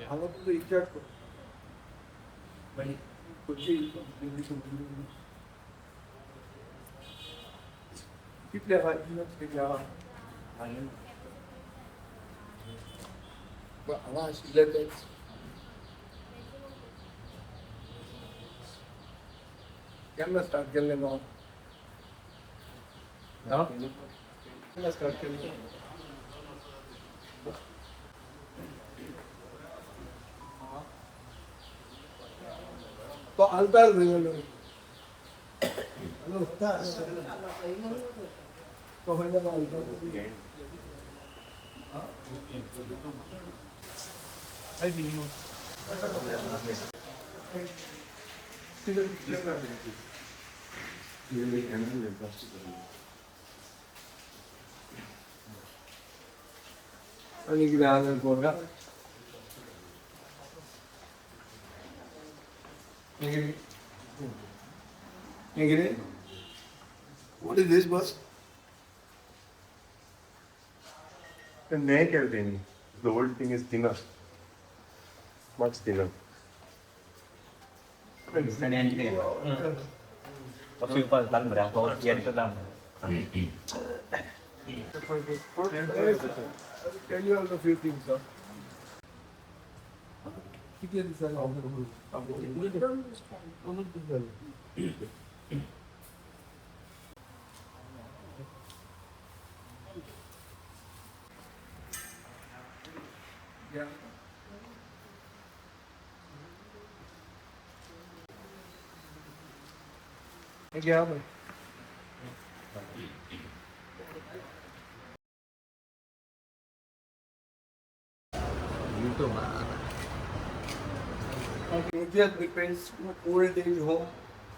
हांगा तुका इन्चार्ज कितले हांगा आशिल्ले तेच केन्ना स्टार्ट केल्लें न्हू केन्ना स्टार्ट केल्लें तो आलतार गेलो तो खंय आलतार आणि कितें आहा Koraga What is this, boss? The neck everything. The whole thing is thinner. Much thinner. Có siêu phần tăng mà đang có tiền cho tăng. Tell you all a few things, sir. किती दिवसांनी घ्या भाई depends old age home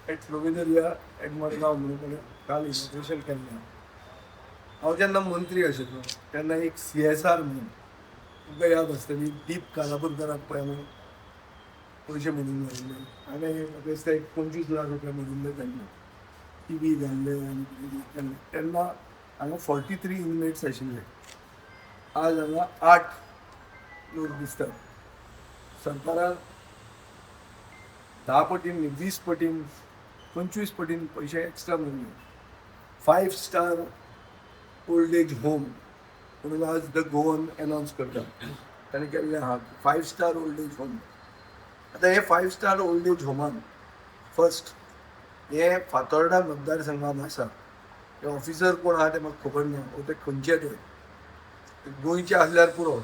at Provideria at Madgaon म्हणून काल institution केल्लें हांव जेन्ना मंत्री आशिल्लो तेन्ना एक CSR म्हणून तुमकां याद आसतली दीप कालापुरकराक पळय म्हणून पयशे म्हणून मेळिल्ले आनी म्हाका दिसता एक 25 लाख रुपया मेळिल्ले तेन्ना TV घाल्ले आनी कितें केल्लें तेन्ना हांगा 43 इनमेट्स आशिल्ले आज हांगा 8 लोक दिसतात सरकारान 10 पटीन 20 पटीन 25 पटीन पैसे एक्स्ट्रा मेळिल्ले 5 स्टार ओल्ड एज होम म्हणून आज द गोवन अनाउन्स करता ताणें केल्लें आहा 5 स्टार ओल्ड एज होम आतां हे 5 स्टार ओल्ड एज होमान फर्स्ट हे फातोर्डा मतदारसंघान आसा हे ऑफिसर कोण आहा ते म्हाका खबर ना ते खंयचे ते गोंयचे आसल्यार पुरो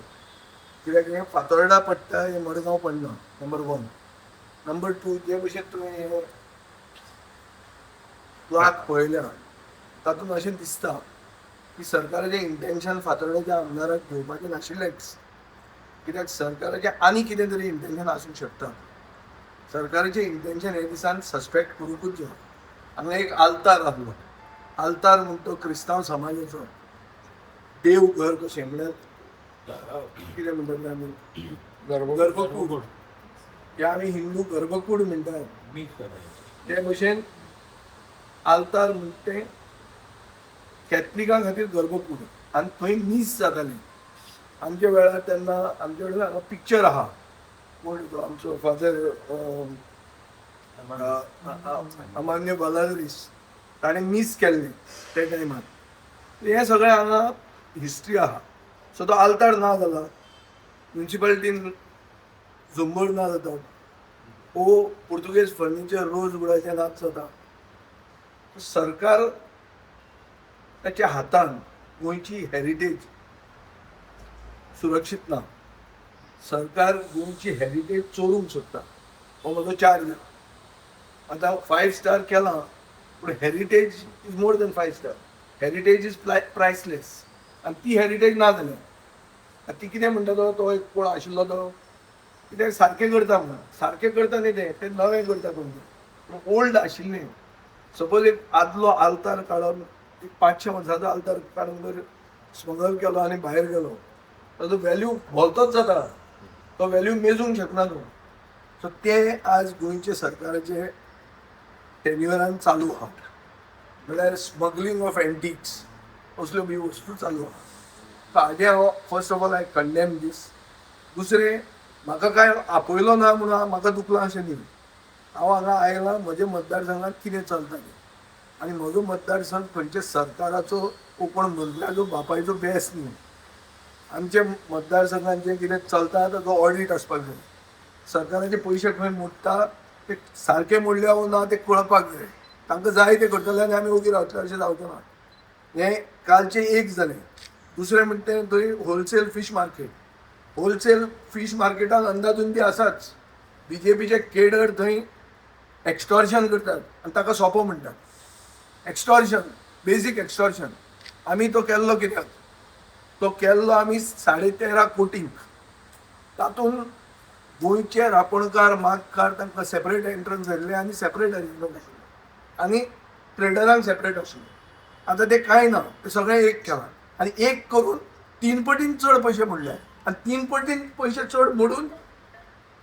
कित्याक हे फातोर्डा पडटा हे मडगांव पडना नंबर 1 नंबर 2 जे भशेन तुवें हे प्लॉट पळयल्या तातूंत अशें दिसता की सरकाराचें इंटेन्शन फातोर्ड्याच्या आमदाराक घेवपाचें नाशिल्लेंच कित्याक सरकाराचें आनी कितें तरी इंटेन्शन आसूंक शकता सरकाराचें इंटेन्शन हे दिसान सस्पेक्ट करूंकूच जाय हांगा एक आल्तार आहलो आल्तार म्हणटा तो क्रिस्तांव समाजाचो देव घर कशें म्हळ्यार कितें म्हणटात आमी गर्भकूड ते आमी हिंदू गर्भकूड म्हणटात ते भशेन आल्तार म्हणटा तें कॅथलिकां खातीर गर्भकूड आनी थंय मीस जाताली आमच्या वेळार तेन्ना आमचे कडेन हांगा पिक्चर आहा कोण तो आमचो फादर अमान्य बालादरीस ताणें मीस केल्लें ते टायमार हें सगळें हांगा हिस्ट्री आहा सो तो आल्तार ना जाला म्युन्सिपालिटीन झुंबर ना जातात ओ पुर्तुगेज फर्निचर रोज वुडाचें नाच जाता सरकार ताच्या हातान गोंयची हेरिटेज सुरक्षीत ना सरकार गोंयची हेरिटेज चोरूंक सोदता हो म्हजो चार्ज आतां 5 स्टार केलां पूण heritage is more than 5 star heritage is priceless आनी ती हेरिटेज ना जाल्या ती कितें म्हणटा तो एक कोण आशिल्लो तो कितें सारकें करता म्हणून सारकें करता न्ही ते नवें करता पूण ओल्ड आशिल्लें सपोज एक आदलो आल्तार काडून 500 वर्सांचो आल्तार काडून जर स्मगल केलो आनी भायर गेलो ताजो व्हॅल्यू भोवतोच जाता तो व्हॅल्यू मेजूंक शकना तूं सो ते आज गोंयचे सरकाराचे टेन्युअरान चालू आहा म्हळ्यार स्मगलींग ऑफ एंटिक्स असल्यो बी वस्तू चालू आहा सो हाजें हांव first of all I condemn this दुसरें म्हाका काय आपयलो ना म्हणून म्हाका दुखलां अशें न्ही. हांव हांगा आयलां म्हज्या मतदारसंघात कितें चलता तें, आनी म्हजो मतदारसंघ खंयच्या सरकाराचो कोण मंत्र्याचो बापायचो बेस न्ही. आमच्या मतदारसंघात जें कितें चलता ताचो ऑडिट आसपाक जाय. सरकाराचे पयशे खंय मोडटा ते सारके मोडल्या वो ना ते कळपाक जाय. तांकां जाय ते करतले आनी आमी ओगी रावतले अशें जावचें ना. हें कालचें एक जालें. दुसरें म्हणटा तें थंय wholesale fish market. Wholesale fish मार्केटान अंदाधुंदी आसाच. बीजेपीचे केडर थंय एक्स्टॉर्शन करतात आनी ताका सोंपो म्हणटात. Extortion, basic extortion. आमी तो केल्लो कित्याक? तो केल्लो आमी 13.5 कोटींक. तातूंत गोंयचे रापणकार मागकार तांकां सेपरेट एंट्रन्स दिल्लें आनी सेपरेट अरेंजमेंट आशिल्लें आनी ट्रेडरांक सेपरेट आशिल्लें. आतां तें कांय ना, तें सगळें एक केलां आनी एक करून 3 पटीन चड पयशे मोडले आनी 3 पटीन पयशे चड मोडून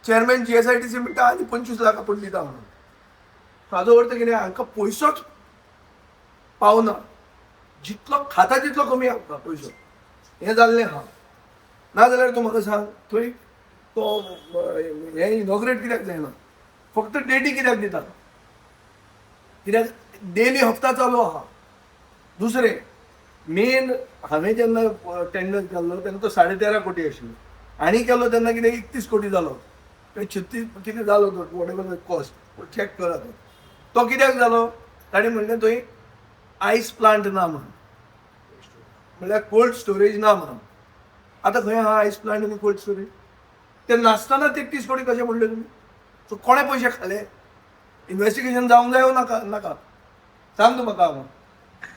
चेअरमॅन GSITC म्हणटा आनी 25 लाख आपण दिता म्हणून. हाजो अर्थ कितें? हांकां पयसोच पावना. जितलो खाता तितलो कमी आमकां पयसो. हें जाल्लें आहा. नाजाल्यार तूं म्हाका सांग थंय तो हें इनॉग्रेट कित्याक जायना? फक्त डेटी कित्याक दिता? कित्याक डेली हप्ता चालू आहा. दुसरें मेन हांवें जेन्ना टेंडर केल्लो तेन्ना तो 13.5 कोटी आशिल्लो. आनी केलो तेन्ना कितें 31 कोटी जालो. 36 कितें जालो तो वॉटेवर कॉस्ट चॅक करा तो. तो कित्याक जालो? ताणें म्हणलें थंय आयस प्लांट ना म्हणून, म्हणल्यार कोल्ड स्टोरेज ना म्हणून. आतां खंय आहा आयस प्लांट आनी कोल्ड स्टोरेज? ते नासतना 33 कोटी कशें म्हणले तुमी? सो कोणे पयशे खाले? इन्व्हेस्टिगेशन जावंक जाय नाका? नाका सांग तूं म्हाका. हांव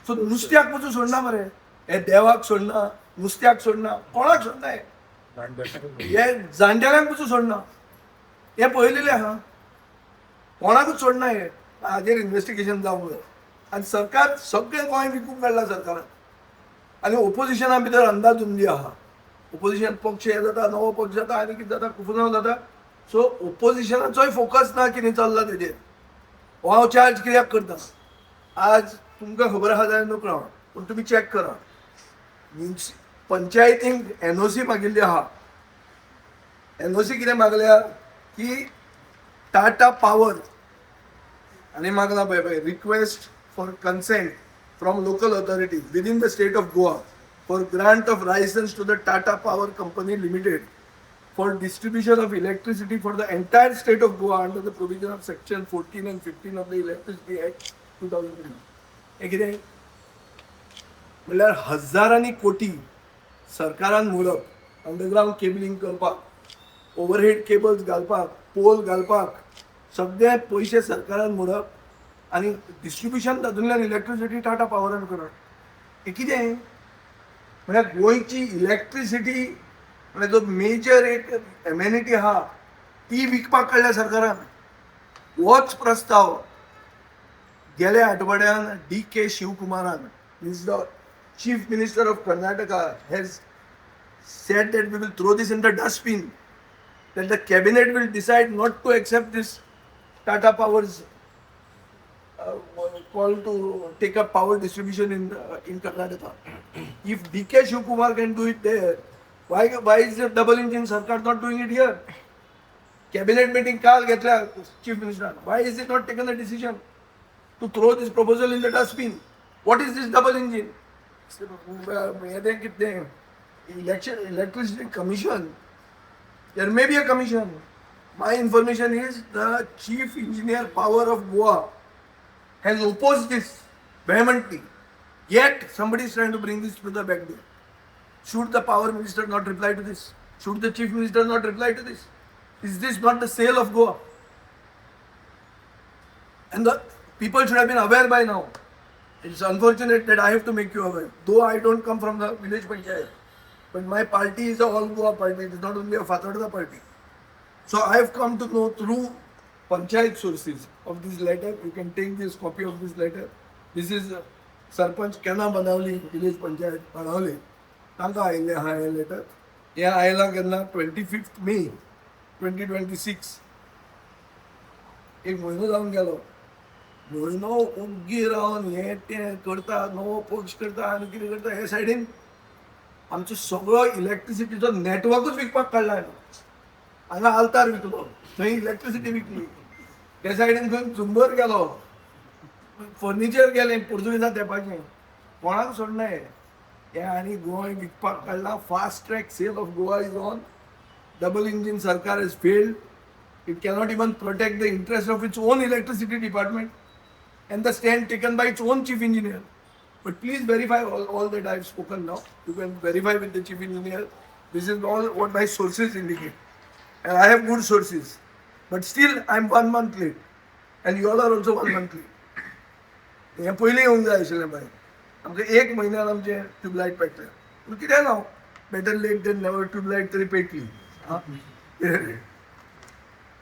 सो नुस्त्याक वचून सोडना मरे. हे देवाक सोडना, नुस्त्याक सोडना, कोणाक सोडना. हे जाणटेल्यांक वचून सोडना. हे पळयलेलें आहा. कोणाकूच सोडना. हे हाजेर इन्व्हेस्टिगेशन जावंक जाय. आनी सरकार सगळें गोंय विकूंक काडला सरकारान. आनी ओपोजिशना भितर अंदाधुंदी आहा. ओपोजिशन पक्ष हे जाता, नवो पक्ष जाता आनी कितें जाता कुफनाव जाता. सो ओपोजिशनाचोय फोकस ना कितें चल्ला तेजेर. हो हांव चार्ज कित्याक करता? आज तुमकां खबर आहा जाल्यार नकळो पूण तुमी चॅक करा. पंचायतींक NOC मागिल्ली आहा. NOC कितें मागल्या की टाटा पावर आनी मागला पळय request for consent from local authorities within the state of Goa for grant of license to the Tata Power Company Limited for distribution of electricity for the entire state of Goa under the provision of section 14 and 15 of the Electricity Act 2003. हे कितें? म्हणल्यार हजारांनी कोटी सरकारान मोडप. Underground cabling करपाक, overhead cables घालपाक, pole घालपाक, सगळे पयशे सरकारान मोडप आनी डिस्ट्रिब्युशन तातूंतल्यान इलेक्ट्रिसिटी टाटा पावरान करप. हे कितें? म्हणजे गोंयची इलेक्ट्रिसिटी म्हणजे जो मेजर एक एम्युनिटी आहा ती विकपाक काडल्या सरकारान. होच प्रस्ताव गेल्या आठवड्यान DK शिवकुमारान, is the chief minister of Karnataka, has said that we will throw this in the dustbin, that the cabinet will decide not to accept this Tata Power's call to take up power distribution in Karnataka. If DK Shivkumar can do it there, why is the double engine Sarkar not doing it here? Cabinet meeting kaal घेतल्या chief minister. Why is it not taken a decision to throw this proposal in the dustbin? What is this double engine? Electricity commission. There may be a commission. My information is the chief engineer power of Goa has opposed this vehemently. Yet somebody is trying to bring this to the back door. Should the power minister not reply to this? Should the chief minister not reply to this? Is this not the sale of Goa? And the people should have been aware by now. It's unfortunate that I have to make you aware. Though I don't come from the village panchayat, but my party is a all Goa party. It is not only a Fatadda party. So I have come to know through panchayat sources of this letter. You can take this copy of this letter. This is Sarpanch Kena Banavli village panchayat Banavli. तांकां आयिल्लें आहा हें letter. हें आयलां केन्ना? 25 मे 2026. एक म्हयनो जावन गेलो. म्हयनो ओग्गी रावन हें तें करता, नवो पक्ष करता आनी कितें करता. हे सायडीन आमचो सगळो इलेक्ट्रिसिटीचो नेटवर्कूच विकपाक काडला. हांगा आल्तार विकलो, थंय इलेक्ट्रिसिटी विकली, त्या सायडीन खंय झुंबर गेलो, फर्निचर गेलें पोर्तुगीजां तेंपाचें, कोणाक सोडना हे आनी गोंय विकपाक काडला. Fast track cell of Goa is on. Double engine सरकार has failed. It cannot even protect the interest of its own electricity department and the stand taken by its own chief engineer. But please verify all that I have spoken now. You can verify with the chief engineer. This is all what my sources indicate. And I have good sources. But still, I am 1 month late. And you all are also 1 month late. हे पयलीं येवंक जाय आशिल्लें bye. आमकां 1 म्हयन्यान आमचे tubelight पेटले. पूण कितें ना, better late than never, tubelight तरी पेटली.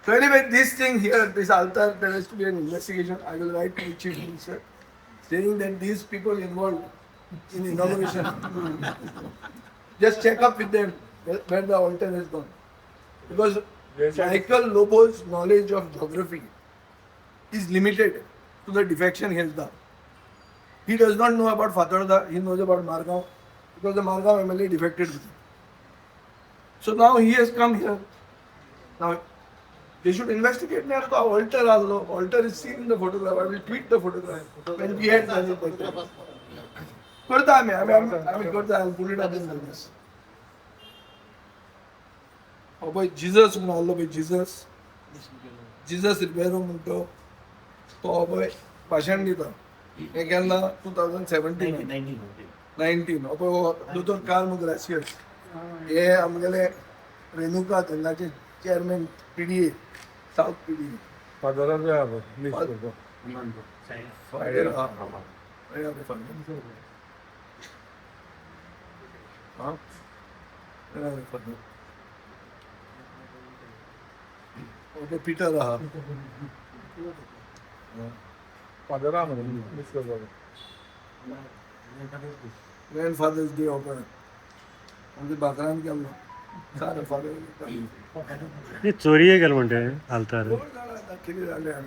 So anyway, this thing here, this altar, there has to be an investigation. I will write to the chief minister saying that these people involved in inauguration, just check up with them where the altar has gone. Because Michael Lobo's knowledge of geography is limited to the defection he has done. He does not know about Fatarda, he knows about Margao, because the Margao MLA defected with him. So now he has come here. Now, they should investigate me. Altar also. Altar is seen in the photograph. I will tweet the photograph. When we had done it. Kurta I mean, Kurta, I will put it up in the list. Oh boy, Jesus, Allah boy, Jesus. Jesus Ribeiro Munto. Oh boy, Pashan Dita. Again, 2017. 19. Oh boy, Dr. Carl Gracias. हे आमगेले रेणुका तेन्नाचे chairman PDA south PDA फादराक जाय आबो, miss करतो. फायडर okay Peter आहा फादरा म्हणून miss करतो. ग्रँडफादर्स day open आमच्या बाकरान केल्लो सारे फादर चोरी गेल म्हणते आलतार कितें जालें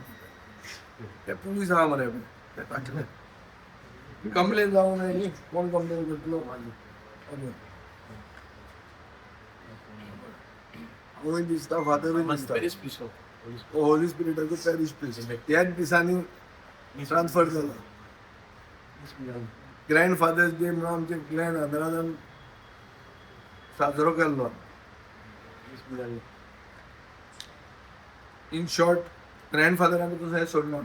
ते पुलीस आहा मरे कंप्लेन जावंक जाय न्ही कोण कंप्लेन करतलो हांवूय दिसता फादरूय दिसता होली स्पिरिटाचो पॅरिश प्रिस्ट ह्याच दिसांनी ट्रान्सफर जालो ग्रँडफादर्स डे म्हणून आमचे ग्रँड फादरान साजरो केल्लो. इन शॉर्ट ग्रँडफादरान तुझं हे सोडलो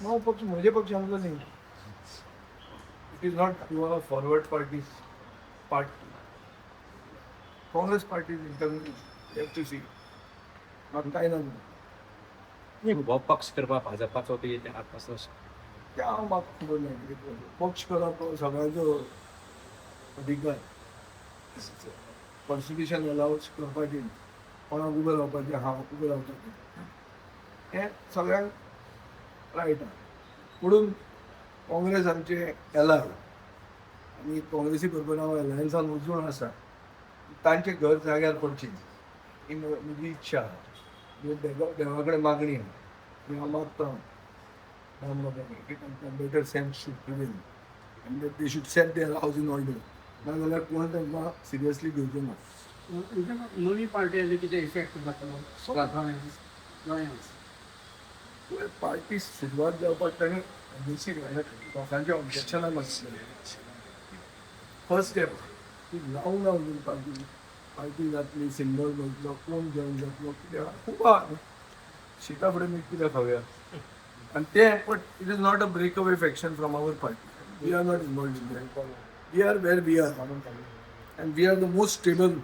नो पक्ष म्हजे पक्ष आमचो न्ही. It is not your forward parties party Congress party internal FTC म्हाका कांय ना हो पक्ष करपा भाजपाचो ते आतां त्या म्हाका खबर ना पक्ष करप सगळ्यांचो अधिकार. कॉन्स्टिट्यूशन अलाउज करपाची कोणाक उबे रावपाचें हांव उबे रावपाचें हें सगळ्यांक रायट आहा. पुणून काँग्रेस आमचे येला आनी काँग्रेसी बरोबर हांव एलायन्सान वचून आसा तांचे घर जाग्यार पडची ही म्हजी इच्छा आहा. देवा कडेन मागणी आहा. हांव मागता better sense should prevail and that they should set their house in order. नाजाल्यार कोण तांकां सिरियसली घेवचें ना. नवी पार्टी आली कितें इफेक्ट जातलो पार्टी सुरवात जावपाक ताणें बेसीक लोकांच्या ऑब्जेक्शनाक आसलें फर्स्ट स्टेप लावूंक लावून पार्टी जातली सिंबल बसलो कोण जॉइन जातलो कितें खूब आहा शिता फुडें मी कितें खावया and but it is not a breakaway faction from our party. We are not involved in that. We are where we are, and we are the most stable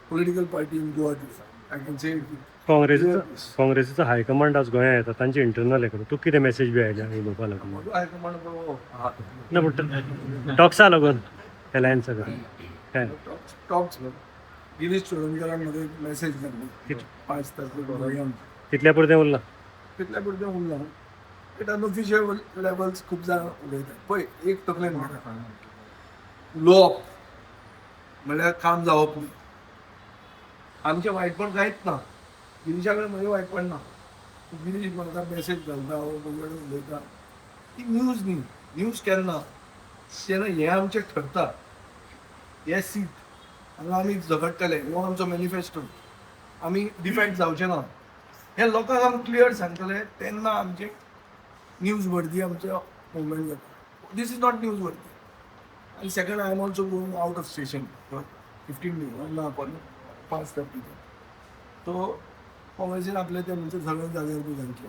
political party in Guwahati. I can say it. काँग्रेसीचो high command आज गोंया येता तांचे internal हे करून तूं कितें message बी आयल्या उलोवपा लागून हायकमांड ना पूण टॉक्सा लागून एलायन्सा लागून काय टॉक्स गिरीश चोडणकरान म्हाका एक मेसेज धाडली 5 तारखेक तितल्या पुरतें उरलां तितल्या पुरतें उरलां. इट अनऑफिशियल लेवल्स खूब जाण उलयतात पळय एक तकलेन म्हणटा उलोवप म्हणल्यार काम जावप न्ही. आमचें वायटपण कांयच ना. गिरीशा कडेन म्हजें वायटपण ना. गिरीश म्हाका मेसेज घालता हो म्हजे कडेन उलयता ती न्यूज न्ही. न्यूज केन्ना जेन्ना हें आमचें ठरता हे सीट हांगा आमी झगडटले हो आमचो मॅनिफेस्टो आमी डिफेक्ट जावचे ना हे लोकांक आमी क्लियर सांगतले तेन्ना आमचे न्यूज वर्दी आमचो मुवमेंट जाता दीस इज नॉट न्यूज वर्दी आनी second I am also going out of station 15 days ना पण 5 तारखेक तो काँग्रेसीन आपले ते म्हणजे सगळ्या जाग्यार बी घातले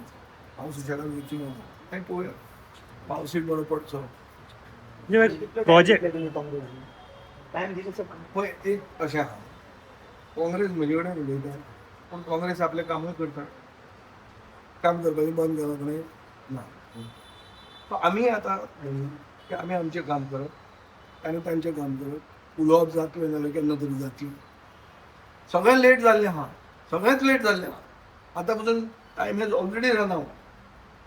हांव सुशेगाद वचची ना मागीर पळोवया पावसूय बरो पडचो म्हणजे प्रोजेक्ट पळय एक अशें आहा काँग्रेस म्हजे कडेन उलयता पूण काँग्रेस आपलें कामूय करता काम करपाचें बंद केलां कडेन ना सो आमी आतां की आमी आमचें काम करप आनी तांचें काम करप उलोवप जातलें जाल्यार केन्ना तरी जातलें सगळें लेट जाल्लें आहा सगळेंच लेट जाल्लें आहा आतां पसून time hedge already run out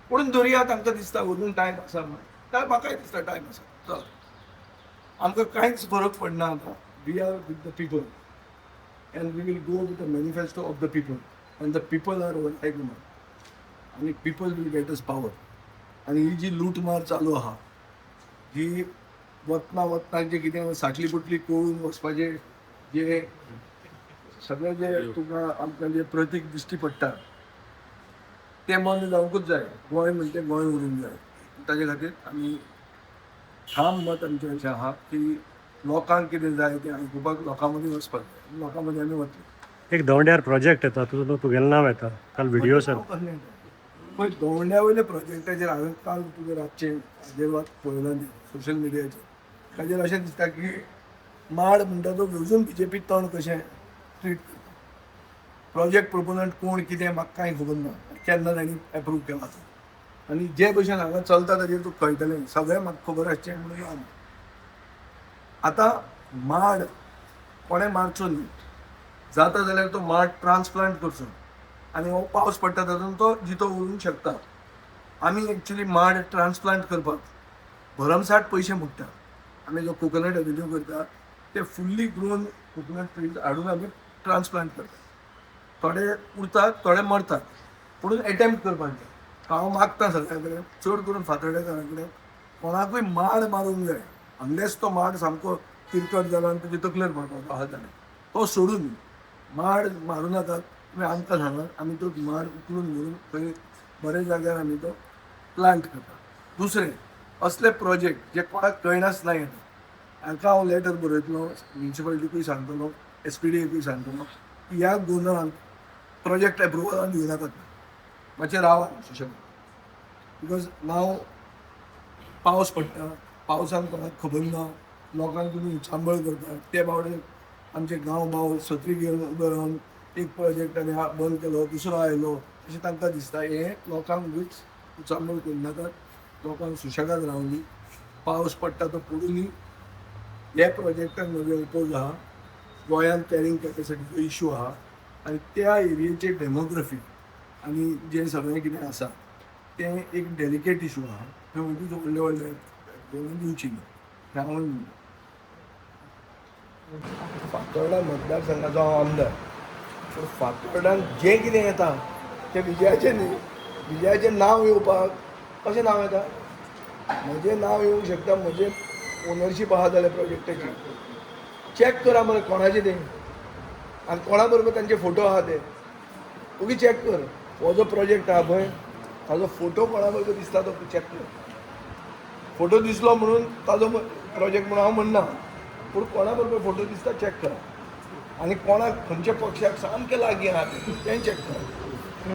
पूण दर्या तांकां दिसता अजून टायम आसा म्हणून म्हाकाय दिसता टायम आसा चल आमकां कांयच फरक पडना आतां we are with the people and we will go with the manifesto of the people and the people are our argument आणि people will get us power आणि ही जी लूटमार चालू आहा जी वतना जे कितें साटली पुटली कळून वचपाचें जे सगळें जे तुका आमकां जे प्रतीक दिश्टी पडटा तें बंद जावंकूच जाय गोंय म्हणटा गोंय उरूंक जाय ताजे खातीर आमी ठाम मत आमचें अशें आहा की लोकांक कितें जाय तें आयकुपाक लोकां मदीं वचपाक जाय लोकां मदीं आमी वतले एक दौंड्यार प्रोजेक्ट येता तुगेलें नांव येता काल व्हिडिओ सर पळय दोंड्या वयल्या प्रोजेक्टाचेर हांवें काल तुगे रातचें हाजेर वाच पळयला सोशल मिडियाचेर ताजेर अशें दिसता की माड म्हणटा तो अजून BJP तण कशें ट्रीट करता प्रोजेक्ट प्रोपोनंट कोण कितें म्हाका कांय खबर ना केन्ना तांणी एप्रूव केला तो आनी जे भशेन हांगा चलता ताजेर तुका कळटलें सगळें म्हाका खबर आसचें म्हणून ना आतां माड कोणें मारचो न्ही जाता जाल्यार तो माड ट्रान्सप्लांट करचो आनी हो पावस पडटा तातूंत तो जितो उरूंक शकता आमी एक्चुली माड ट्रान्सप्लांट करपाक भरमसाट पयशे मोडटा आमी जो कोकोनट एवेन्यू करता ते फुल्ली ग्रोन कोकोनट ट्रीज हाडून आमी ट्रान्सप्लांट करता थोडे उरतात थोडे मरतात पूण एटेम्प्ट करपाक जाय हांव मागता सगळ्या कडेन चड करून फातर्डेकारां कडेन कोणाकूय माड मारूंक जाय अनलेस तो माड सामको तिरकट जाला आनी तुजे तकलेर पडपाचो आहा जाल्यार तो सोडून माड मारूं नाकात तुमी आमकां सांगात आमी तो माड उखलून व्हरून खंय बऱ्या जाग्यार आमी तो प्लांट करता दुसरें असले प्रोजेक्ट जे कोणाक कळनाच ना येता हाका हांव लेटर बरयतलो म्युनिसिपालिटीकूय सांगतलो SPDAकूय सांगतलो की ह्या गोंधळान प्रोजेक्ट एप्रुवलान दिनाकात मातशें रावात सुशेगाद बिकॉज नाव पावस पडटा पावसान कोणाक खबर ना लोकांक तुमी सांबळ करता ते बावडे आमचे गांव बाव सत्री घेवन उबे रावन एक प्रोजेक्ट आनी बंद केलो दुसरो आयलो अशें तांकां दिसता हे लोकांक उगीच सांबळ करनाकात लोकांक सुशेगाद रावली पावस पडटा तो पडूनी हे प्रोजेक्टान म्हजे ओपोज आहा गोंयांत कॅरींग कॅपेसिटीचो इशू आहा आनी त्या एरियेचे डेमोग्राफी आनी जें सगळें कितें आसा तें एक डेलिकेट इशू आहा थंय मदींच व्हडले व्हडले दिवची ना हांव फातोर्डा मतदारसंघाचो हांव आमदार पूण फातोर्डान जें कितें येता तें विजयाचें न्ही विजयाचें नांव येवपाक कशें नांव येता म्हजें नांव येवंक शकता म्हजें ओनरशीप आहा जाल्यार प्रोजेक्टाची चॅक करा मरे कोणाचें तें आनी कोणा बरोबर तांचे फोटो आहा ते ओगी चॅक कर हो जो प्रोजेक्ट आहा पळय ताजो फोटो कोणा बरोबर दिसता तो चॅक कर फोटो दिसलो म्हणून ताजो प्रोजेक्ट म्हणून हांव म्हणना पूण कोणा बरोबर फोटो दिसता चॅक करा आनी कोणाक खंयच्या पक्षाक सामकें लागीं आहा तें चॅक करा